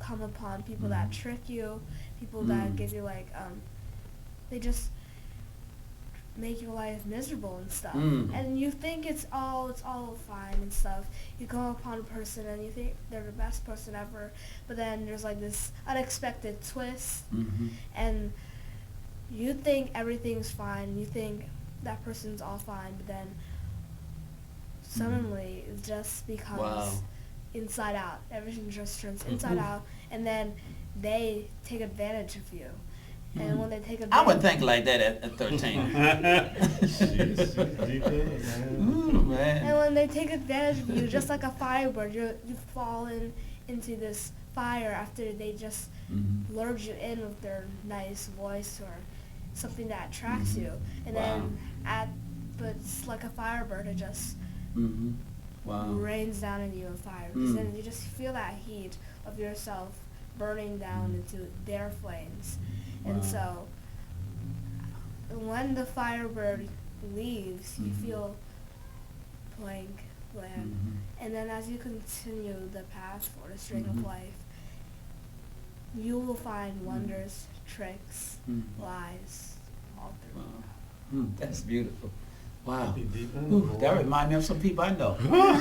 come upon people that trick you, people that give you like they just make your life miserable and stuff. And you think it's all fine and stuff. You come upon a person and you think they're the best person ever, but then there's like this unexpected twist, and you think everything's fine, you think that person's all fine, but then suddenly it just becomes inside out. Everything just turns inside out, and then they take advantage of you. And when they take advantage, I would think like that at 13. Man. And when they take advantage of you, just like a firebird, you've fallen into this fire after they just lured you in with their nice voice or something that attracts you, and then but it's like a firebird, it just rains down on you in fire, because then you just feel that heat of yourself burning down into their flames. And so when the firebird leaves, you feel blank. And then as you continue the path or the string of life, you will find wonders, tricks, lies, all through. That's beautiful. Wow. Ooh, that reminds me of some people I know.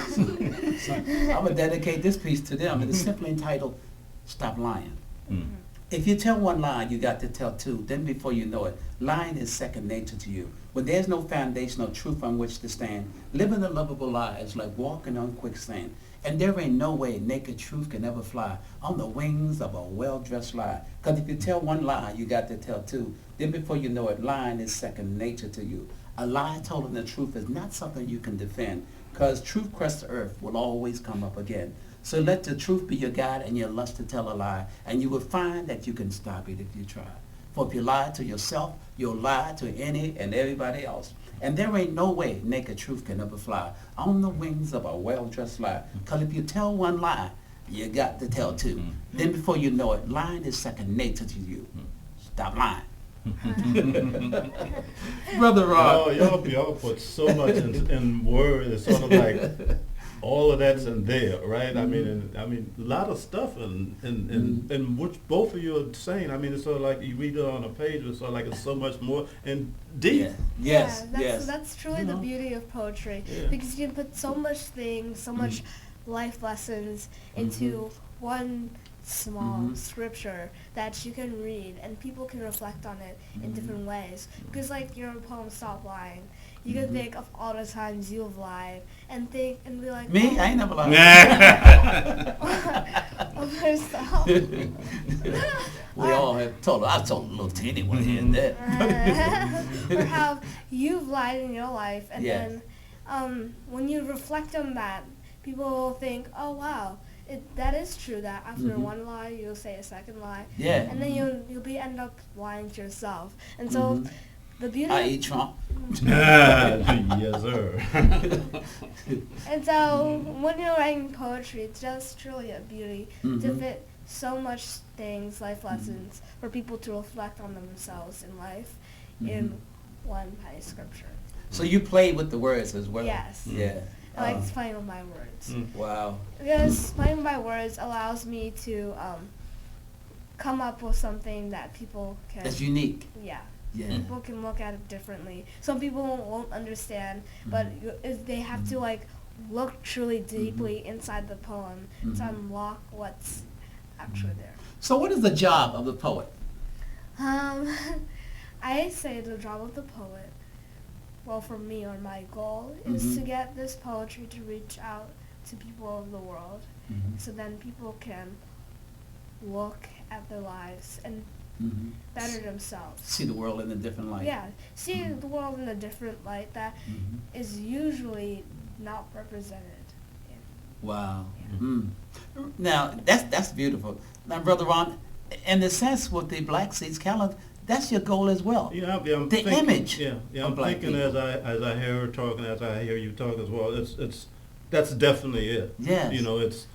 So I'm going to dedicate this piece to them. It's simply entitled, Stop Lying. If you tell one lie, you got to tell two. Then before you know it, lying is second nature to you. When there's no foundation or truth on which to stand, living a lovable lie is like walking on quicksand. And there ain't no way naked truth can ever fly on the wings of a well-dressed lie. Because if you tell one lie, you got to tell two. Then before you know it, lying is second nature to you. A lie told in the truth is not something you can defend, because truth crushed the earth will always come up again. So let the truth be your guide and your lust to tell a lie, and you will find that you can stop it if you try. For if you lie to yourself, you'll lie to any and everybody else. And there ain't no way naked truth can ever fly on the wings of a well-dressed lie. Because if you tell one lie, you got to tell two. Then before you know it, lying is second nature to you. Stop lying. Brother Rob. Y'all put so much in words. It's sort of like all of that's in there, right? I mean, a lot of stuff in which both of you are saying. I mean, it's sort of like you read it on a page. It's sort of like it's so much more and deep. Yes. That's truly the beauty of poetry, because you can put so much things, so much life lessons into one small scripture that you can read, and people can reflect on it in different ways. Because like your poem Stop Lying, you can think of all the times you've lied and think and be like, me? I ain't never lied. Of yourself. We all have told. I've told a little teeny one here and there. Or how you've lied in your life, and then when you reflect on that, people will think, oh wow, that is true, that after one lie you'll say a second lie, and then you'll end up lying to yourself. And so the beauty I eat Trump. Yes, sir. And so when you're writing poetry, it's just truly a beauty to fit so much things, life lessons, for people to reflect on themselves in life in one piece of scripture. So you played with the words as well? Yes. Yeah. I like playing with my words. Wow. Because playing with my words allows me to come up with something that people can... That's unique. Yeah. Yeah. People can look at it differently. Some people won't understand, but they have to like look truly deeply inside the poem to unlock what's actually there. So what is the job of the poet? I say the job of the poet, well, for me, or my goal, is to get this poetry to reach out to people of the world, so then people can look at their lives and better themselves. See the world in a different light. Yeah, see the world in a different light that is usually not represented. Wow. Now, that's beautiful. Now, Brother Ron, in the sense with the Black Seeds calendar, that's your goal as well. Yeah, I'm the thinking, image. Yeah, of I'm black thinking people. as I hear her talking, as I hear you talk as well. That's definitely it. Yes. You know, it's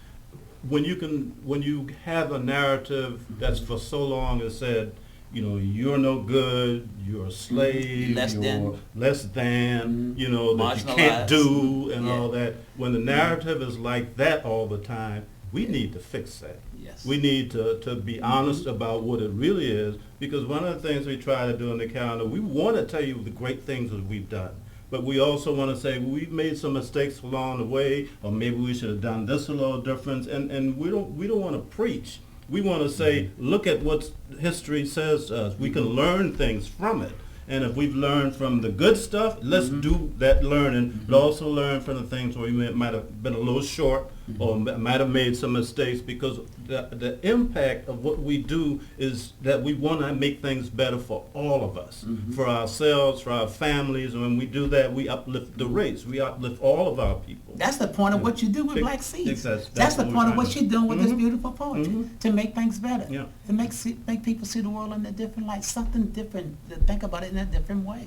when you have a narrative that's for so long has said, you know, you're no good, you're a slave, Less you're less than, you know, that you Marginalized. can't do and Yeah. all that. When the narrative is like that all the time, We need to fix that. Yes. We need to be honest about what it really is, because one of the things we try to do in the calendar, we want to tell you the great things that we've done. But we also want to say we've made some mistakes along the way, or maybe we should have done this a little different. And we don't want to preach. We want to say, look at what history says to us. We can learn things from it. And if we've learned from the good stuff, let's do that learning, but also learn from the things where we might have been a little short, or might have made some mistakes, because the impact of what we do is that we want to make things better for all of us, for ourselves, for our families. And when we do that, we uplift the race. We uplift all of our people. That's the point of what you do with Black Seeds. That's the point of what you're doing with this beautiful poetry, to make things better, to make people see the world in a different light, something different, to think about it in a different way,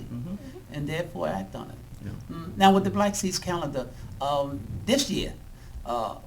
and therefore act on it. Now with the Black Seeds calendar, this year,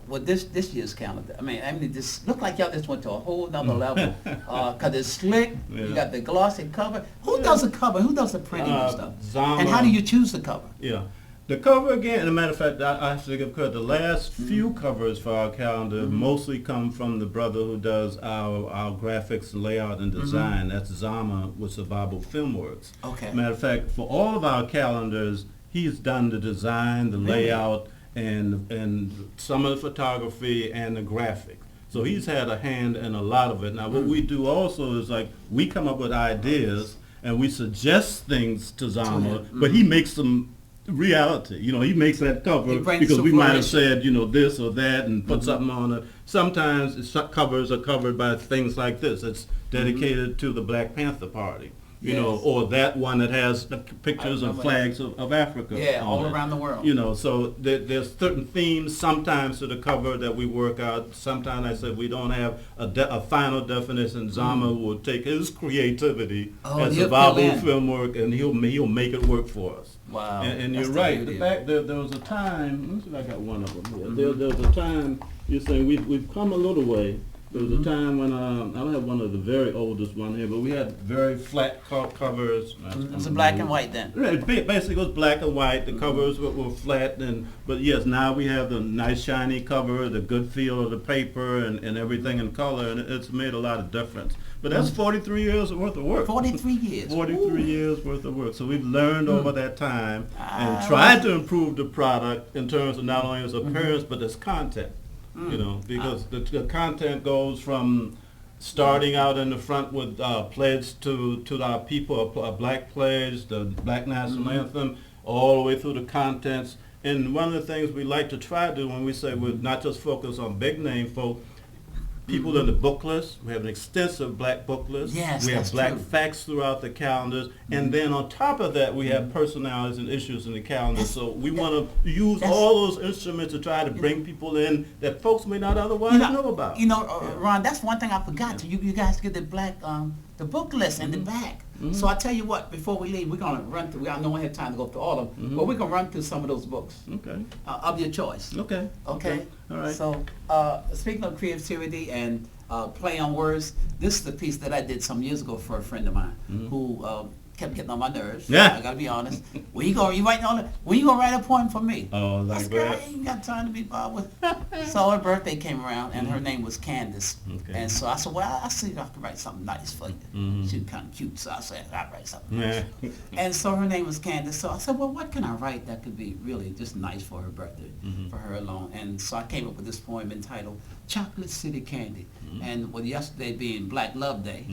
with this year's calendar, I mean, this look like y'all just went to a whole nother level, cause it's slick. You got the glossy cover. Who does the cover? Who does the printing and stuff? Zama. And how do you choose the cover? Yeah. The cover, again, as a matter of fact, I have to give credit. The last few covers for our calendar mostly come from the brother who does our graphics, layout, and design. That's Zama with Survival Filmworks. Okay. Matter of fact, for all of our calendars, he's done the design, the layout, and some of the photography and the graphics. So he's had a hand in a lot of it. Now, what we do also is, like, we come up with ideas and we suggest things to Zama, but he makes them reality. He makes that cover because we might have said, this or that, and put something on it. Sometimes covers are covered by things like this. It's dedicated to the Black Panther Party. Or that one that has the pictures and flags of Africa. Yeah, all around the world. So there's certain themes sometimes to the cover that we work out. Sometimes I said we don't have a final definition. Zama will take his creativity and survival film work, and he'll make it work for us. Wow. And you're right. The fact that there was a time, let me see if I got one of them here. There was a time, you're saying we've come a little way. There was a time when I don't have one of the very oldest one here, but we had very flat covers. It was black and white then. Basically, it was black and white. The covers were flat, but yes, now we have the nice shiny cover, the good feel of the paper, and everything in color, and it's made a lot of difference. But that's 43 years worth of work. 43 years. 43 years worth of work. So we've learned over that time and tried to improve the product in terms of not only its appearance but its content. Because the content goes from starting out in the front with pledge to our people, a black pledge, the Black National Anthem, all the way through the contents. And one of the things we like to try to do when we say we're not just focused on big name folk, people in the book list. We have an extensive black book list. Yes, we have that's black true. facts throughout the calendars. And then on top of that, we have personalities and issues in the calendar. So we want to use all those instruments to try to bring people in that folks may not otherwise know about. Ron, that's one thing I forgot. You guys get the black, the book list in the back. So I tell you what, before we leave, we're going to run through, I know we have time to go through all of them, but we're going to run through some of those books. Okay. Of your choice. Okay. Okay. All right. So, speaking of creativity and play on words, this is the piece that I did some years ago for a friend of mine who kept getting on my nerves. Yeah. I gotta be honest. When you gonna write a poem for me? Oh, like This girl that. ain't got time to be bothered with. So her birthday came around, and her name was Candace. Okay. And so I said, well, I see if I can write something nice for you. She was kind of cute, so I said, I'll write something nice. Yeah. And so her name was Candace. So I said, well, what can I write that could be really just nice for her birthday, for her alone? And so I came up with this poem entitled Chocolate City Candy. And with yesterday being Black Love Day,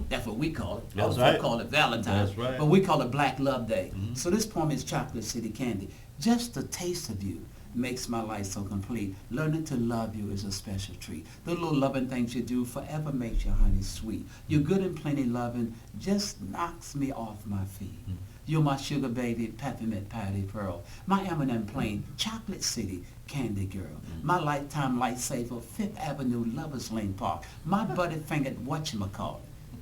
that's what we call it. That's Other right. folk call it Valentine's. That's right. But we call it Black Love Day. So this poem is Chocolate City Candy. Just the taste of you makes my life so complete. Learning to love you is a special treat. The little loving things you do forever makes your honey sweet. Your good and plenty loving just knocks me off my feet. You're my sugar baby, peppermint patty pearl. My M&M plain, Chocolate City, Candy Girl. My lifetime lifesaver, Fifth Avenue, Lovers Lane Park. My butter-fingered whatchamacallit,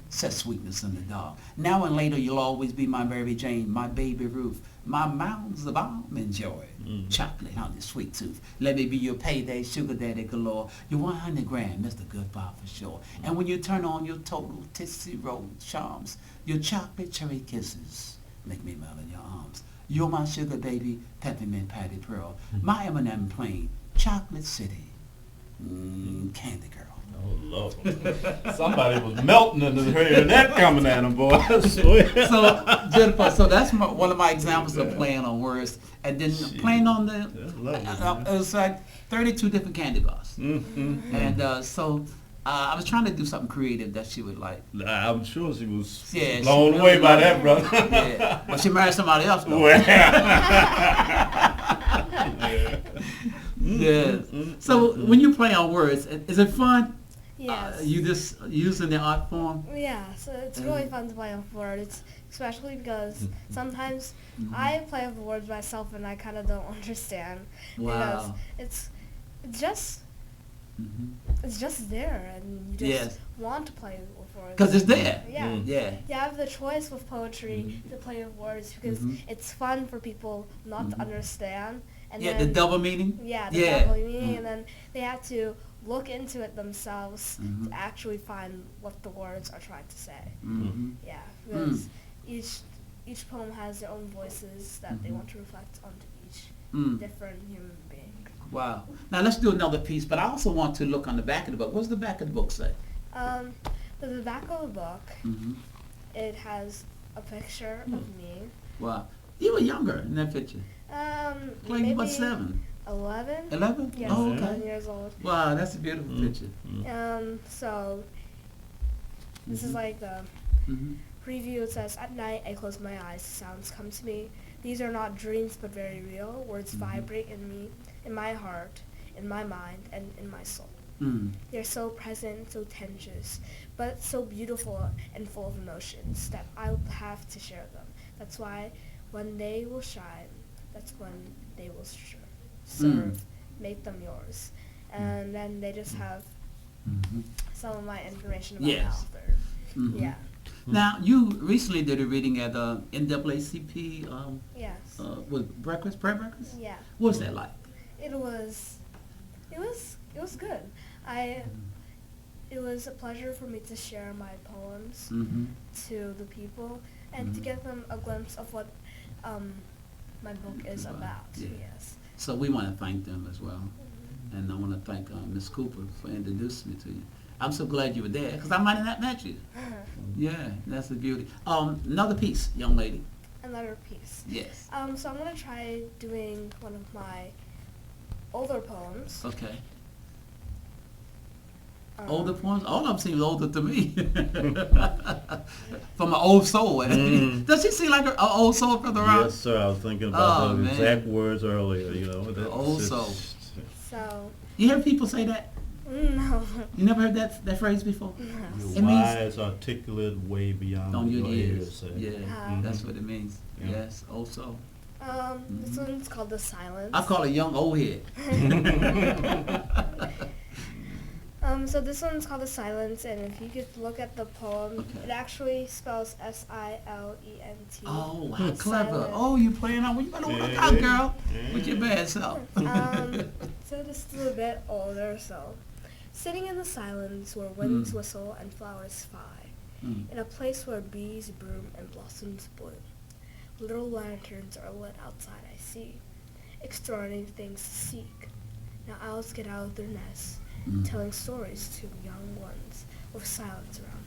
set sweetness in the dark. Now and later you'll always be my Mary Jane, my baby Ruth, my mountains of almond joy. Chocolate, honey, sweet tooth. Let me be your payday, sugar daddy galore. Your 100 grand, Mr. Goodbar for sure. And when you turn on your total Tootsie Roll charms, your chocolate cherry kisses make me melt in your arms. You're my sugar baby, peppermint patty pearl. My M&M plain, Chocolate City, Candy Girl. Oh, Lord. Somebody was melting in hearing that coming at him, boy. I swear. So, Jennifer, so that's one of my examples of playing on words. And then playing on the, it was like 32 different candy bars. Mm-hmm. And so I was trying to do something creative that she would like. I'm sure she was blown away by that, brother. Yeah. Well, she married somebody else, though. Yeah. So when you play on words, is it fun? Yes. You just using the art form? Yeah, so it's really fun to play with words, especially because sometimes I play with words myself and I kind of don't understand. Wow. Because it's just there, and you just want to play with words. Because it's there. Yeah. Yeah. You have the choice with poetry to play with words because it's fun for people not to understand. And Yeah, then, the double meaning? Yeah, the double meaning, and then they have to look into it themselves to actually find what the words are trying to say. Yeah, because each poem has their own voices that they want to reflect onto each different human being. Wow. Now let's do another piece, but I also want to look on the back of the book. What's the back of the book say? The back of the book, it has a picture of me. Wow. You were younger in that picture. Like Maybe what, 7? 11. 11? Yes, Oh, okay. 11 years old. Wow, that's a beautiful picture. So this is like the preview. It says, "At night I close my eyes, sounds come to me. These are not dreams but very real. Words vibrate in me, in my heart, in my mind, and in my soul. They're so present, so tenuous, but so beautiful and full of emotions that I'll have to share them. That's why when they will shine, that's when they will serve. Make them yours." And then they just have some of my information about the author. Yeah. Now, you recently did a reading at NAACP, Yes. with breakfast, prayer breakfast? Yeah. What was that like? It was good. It was a pleasure for me to share my poems to the people and to give them a glimpse of what my book is about. Yes. So we want to thank them as well. And I want to thank Ms. Cooper for introducing me to you. I'm so glad you were there, because I might have not met you. Yeah, that's the beauty. Another piece, young lady. Another piece. Yes. So I'm going to try doing one of my older poems. Okay. Older poems? All of them seem older to me. From an old soul. Does she seem like an old soul further around? Yes, sir. I was thinking about those exact words earlier, you know. Old soul. So. You hear people say that? No. You never heard that phrase before? No. You're wise, articulate, way beyond on your years. Yeah, that's what it means. Yeah. Yes, old soul. This one's called The Silence. I call it young old head. So this one's called The Silence, and if you could look at the poem, it actually spells S-I-L-E-N-T. Oh, how clever. Silent. Oh, you playing on, well, you better look out, girl, with your bad self. So this is a bit older, so. Sitting in the silence where winds whistle and flowers fly, in a place where bees bloom and blossoms bloom. Little lanterns are lit outside, I see, extraordinary things to seek. Now owls get out of their nests, telling stories to young ones with silence around me.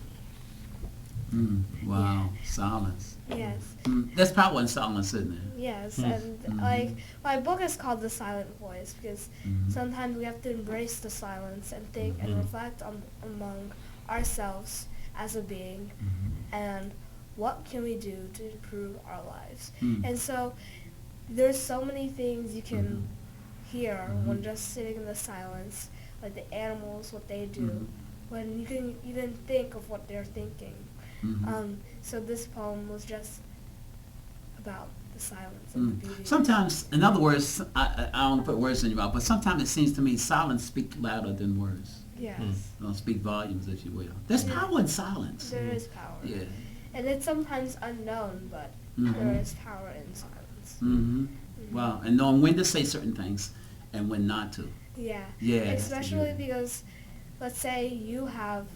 Wow, silence. Yes. There's power in silence, isn't there? Yes, and like my book is called The Silent Voice because sometimes we have to embrace the silence and think and reflect among ourselves as a being and what can we do to improve our lives. And so there's so many things you can hear when just sitting in the silence, like the animals, what they do, when you can even think of what they're thinking. So this poem was just about the silence and the beauty. Sometimes, in other words, I don't want to put words in your mouth, but sometimes it seems to me silence speaks louder than words. Yes. Speak volumes, if you will. There's power in silence. There is power. Yeah. And it's sometimes unknown, but there is power in silence. Wow. And knowing when to say certain things and when not to. Yeah. Yeah. Especially because, let's say you have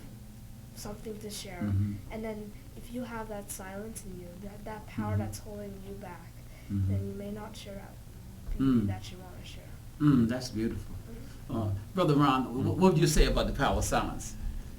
something to share, and then if you have that silence in you, that power that's holding you back, then you may not share out the beauty that you want to share. That's beautiful. Brother Ron, what would you say about the power of silence?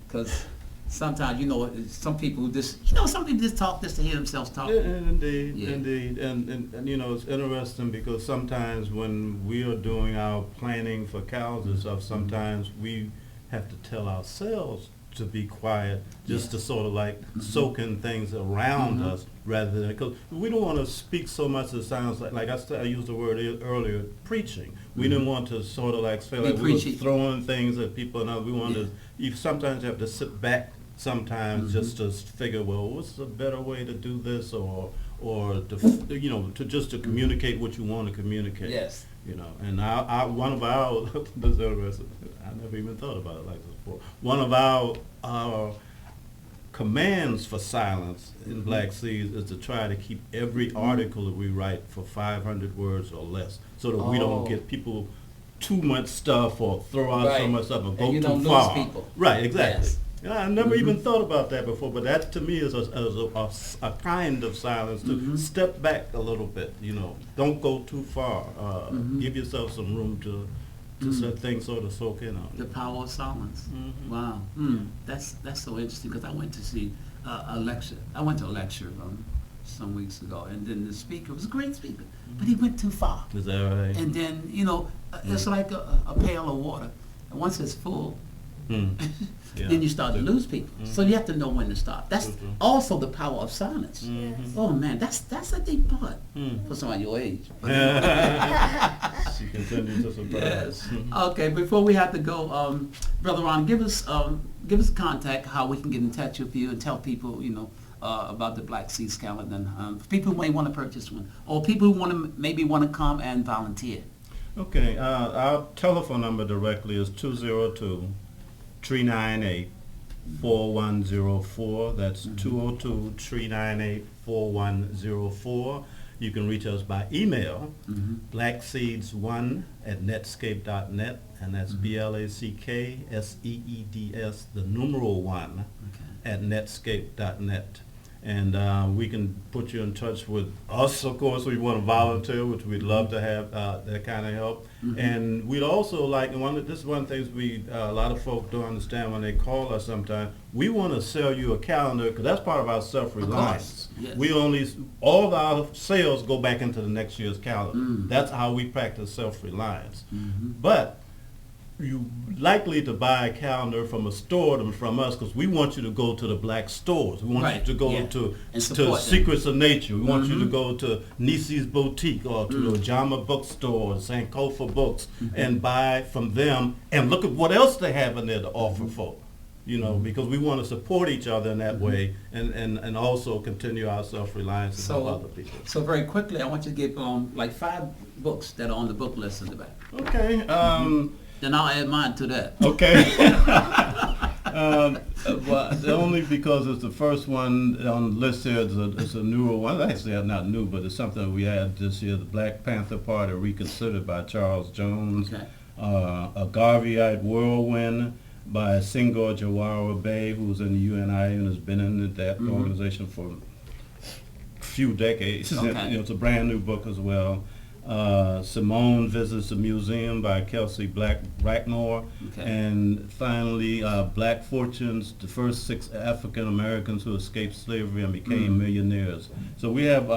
Because sometimes, some people just, some people just talk just to hear themselves talk. Indeed, Yeah. indeed. And it's interesting because sometimes when we are doing our planning for cows and stuff, sometimes we have to tell ourselves to be quiet just to sort of like soak in things around us rather than, because we don't want to speak so much that sounds like I used the word earlier, preaching. We didn't want to sort of like feel like we were throwing things at people, and we wanted to, you sometimes have to sit back sometimes just to figure, well, what's a better way to do this, or to just to communicate what you want to communicate. Yes. And one of our this is interesting. I never even thought about it like this before. One of our commands for silence in Black Seeds is to try to keep every article that we write for 500 words or less, so that we don't get people too much stuff or throw out so much stuff or go too far. Lose people. Right, exactly. Yes. I never even thought about that before, but that to me is a kind of silence, to step back a little bit, don't go too far. Give yourself some room to let things sort of soak in on you. The power of silence. Wow. That's so interesting, because I went to see a lecture. I went to a lecture some weeks ago, and then the speaker was a great speaker, but he went too far. Is that right? And then, it's like a pail of water. And once it's full, then you start to lose people. So you have to know when to stop. That's also the power of silence. Oh man, that's a deep part for someone your age. She continues to surprise. Yes. Okay, before we have to go, Brother Ron, give us contact, how we can get in touch with you, and tell people, about the Black Seeds calendar, and people who may want to purchase one, or people who maybe want to come and volunteer. Okay, our telephone number directly is 202-398-4104. That's 202-398-4104. You can reach us by email, blackseeds1@netscape.net, and that's BLACKSEEDS, the numeral 1, at netscape.net. And we can put you in touch with us, of course. We want to volunteer, which we'd love to have that kind of help. And we'd also like, this is one of the things a lot of folks don't understand when they call us sometimes. We want to sell you a calendar, because that's part of our self-reliance. Yes. All of our sales go back into the next year's calendar. That's how we practice self-reliance. But you likely to buy a calendar from a store from us, because we want you to go to the Black stores. We want you to go to Secrets of Nature. We want you to go to Nisi's Boutique, or to the Jama Bookstore, Sankofa Books, and buy from them, and look at what else they have in there to offer folk. Because we want to support each other in that way, and also continue our self-reliance and help other people. So very quickly, I want you to give like 5 books that are on the book list in the back. Okay. Then I'll add mine to that. Okay. But only because it's the first one on the list here. It's a newer one. Actually, not new, but it's something we had this year. The Black Panther Party Reconsidered by Charles Jones. Okay. A Garveyite Whirlwind by Senghor Jawara Bey, who's in the UNI and has been in that organization for a few decades. Okay. It's a brand new book as well. Simone Visits the Museum by Kelsey Bracknor. Okay. And finally, Black Fortunes, the first 6 African Americans who escaped slavery and became millionaires. So we have,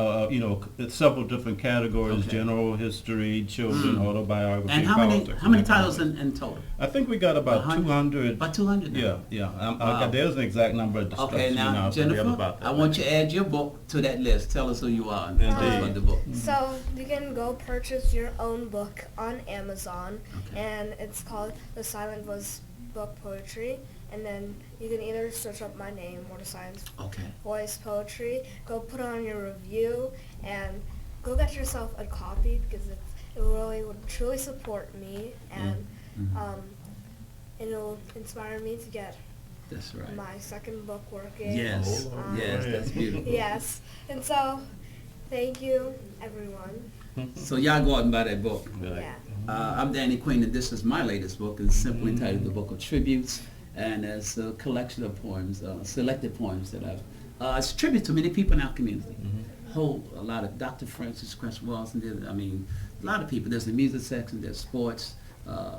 several different categories: general history, children, autobiography, and how many titles in total? I think we got about 200. About 200 now? Yeah. There's an exact number. Okay, now, Jennifer, I want you to add your book to that list. Tell us who you are and tell us about the book. So you can go purchase your own book on Amazon, and it's called The Silent Voice Book Poetry, and then you can either search up my name or The Silent Voice Poetry, go put on your review, and go get yourself a copy, because it really would truly support me, and it'll inspire me to get my second book working. Yes, that's beautiful. Yes, and so thank you, everyone. So y'all go out and buy that book. Yeah. I'm Danny Queen, and this is my latest book. It's simply entitled The Book of Tributes, and it's a collection of poems, selected poems that I've. It's a tribute to many people in our community. A lot of Dr. Francis Cress Walls, and a lot of people. There's the music section, there's sports,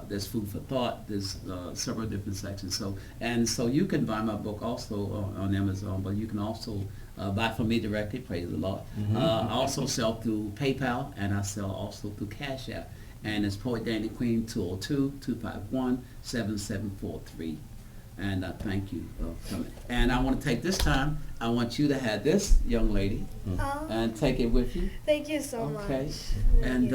there's food for thought. There's several different sections. So you can buy my book also on Amazon, but you can also buy from me directly. Praise the Lord. I also sell through PayPal, and I sell also through Cash App. And it's Poet Danny Queen 202-251-7743. And thank you for coming. And I want to take this time, I want you to have this young lady and take it with you. Thank you so much. Okay. And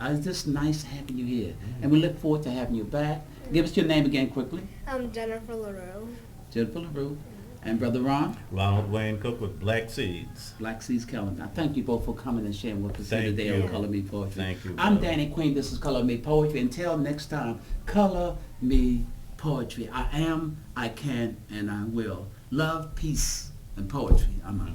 it's just nice having you here. And we look forward to having you back. Give us your name again quickly. I'm Jennifer LaRue. Jennifer LaRue. And Brother Ron? Ronald Wayne Cook with Black Seeds. Black Seeds Calendar. I thank you both for coming and sharing with us Thank today you. on Color Me Poetry. Thank you, I'm brother. Danny Queen. This is Color Me Poetry. Until next time, Color Me Poetry. I am, I can, and I will. Love, peace, and poetry. I'm out.